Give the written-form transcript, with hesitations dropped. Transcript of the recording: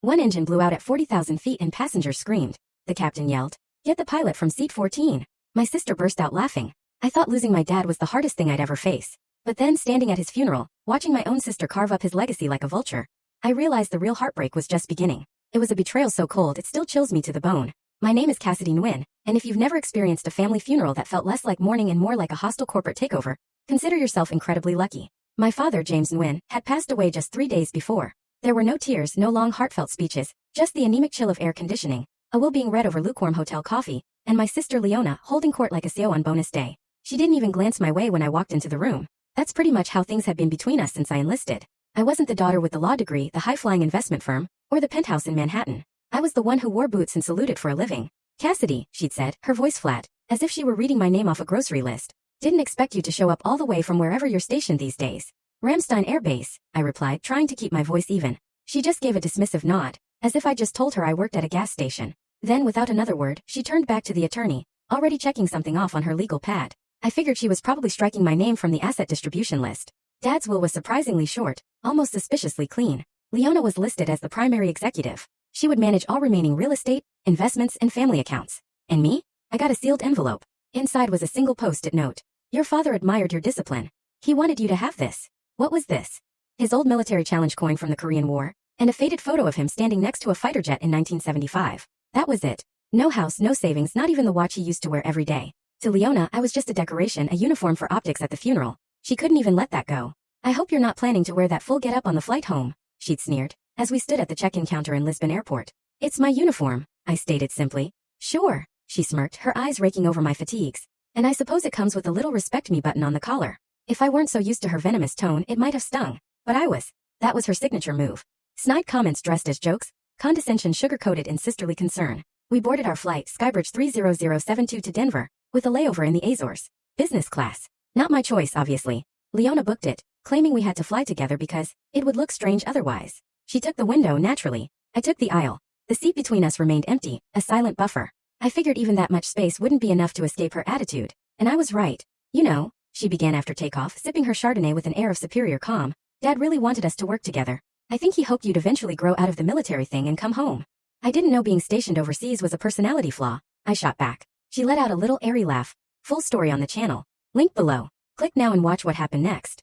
One engine blew out at 40,000 feet and passengers screamed. The captain yelled, "Get the pilot from seat 14. My sister burst out laughing. I thought losing my dad was the hardest thing I'd ever face. But then standing at his funeral, watching my own sister carve up his legacy like a vulture, I realized the real heartbreak was just beginning. It was a betrayal so cold it still chills me to the bone. My name is Cassidy Nguyen, and if you've never experienced a family funeral that felt less like mourning and more like a hostile corporate takeover, consider yourself incredibly lucky. My father, James Nguyen, had passed away just 3 days before. There were no tears, no long heartfelt speeches, just the anemic chill of air conditioning, a will being read over lukewarm hotel coffee, and my sister Leona holding court like a CEO on bonus day. She didn't even glance my way when I walked into the room. That's pretty much how things had been between us since I enlisted. I wasn't the daughter with the law degree, the high-flying investment firm, or the penthouse in Manhattan. I was the one who wore boots and saluted for a living. "Cassidy," she'd said, her voice flat, as if she were reading my name off a grocery list. "Didn't expect you to show up all the way from wherever you're stationed these days." "Ramstein Air Base," I replied, trying to keep my voice even. She just gave a dismissive nod, as if I just told her I worked at a gas station. Then, without another word, she turned back to the attorney, already checking something off on her legal pad. I figured she was probably striking my name from the asset distribution list. Dad's will was surprisingly short, almost suspiciously clean. Leona was listed as the primary executive. She would manage all remaining real estate, investments, and family accounts. And me? I got a sealed envelope. Inside was a single post-it note. "Your father admired your discipline. He wanted you to have this." What was this? His old military challenge coin from the Korean War, and a faded photo of him standing next to a fighter jet in 1975. That was it. No house, no savings, not even the watch he used to wear every day. To Leona, I was just a decoration, a uniform for optics at the funeral. She couldn't even let that go. "I hope you're not planning to wear that full get-up on the flight home," she'd sneered, as we stood at the check-in counter in Lisbon Airport. "It's my uniform," I stated simply. "Sure," she smirked, her eyes raking over my fatigues. "And I suppose it comes with a little respect me button on the collar." If I weren't so used to her venomous tone, it might have stung. But I was. That was her signature move. Snide comments dressed as jokes, condescension sugar-coated in sisterly concern. We boarded our flight, Skybridge 30072 to Denver, with a layover in the Azores. Business class. Not my choice, obviously. Leona booked it, claiming we had to fly together because it would look strange otherwise. She took the window, naturally. I took the aisle. The seat between us remained empty, a silent buffer. I figured even that much space wouldn't be enough to escape her attitude. And I was right. "You know," she began after takeoff, sipping her Chardonnay with an air of superior calm, "Dad really wanted us to work together. I think he hoped you'd eventually grow out of the military thing and come home." I didn't know being stationed overseas was a personality flaw, I shot back. She let out a little airy laugh. Full story on the channel. Link below. Click now and watch what happened next.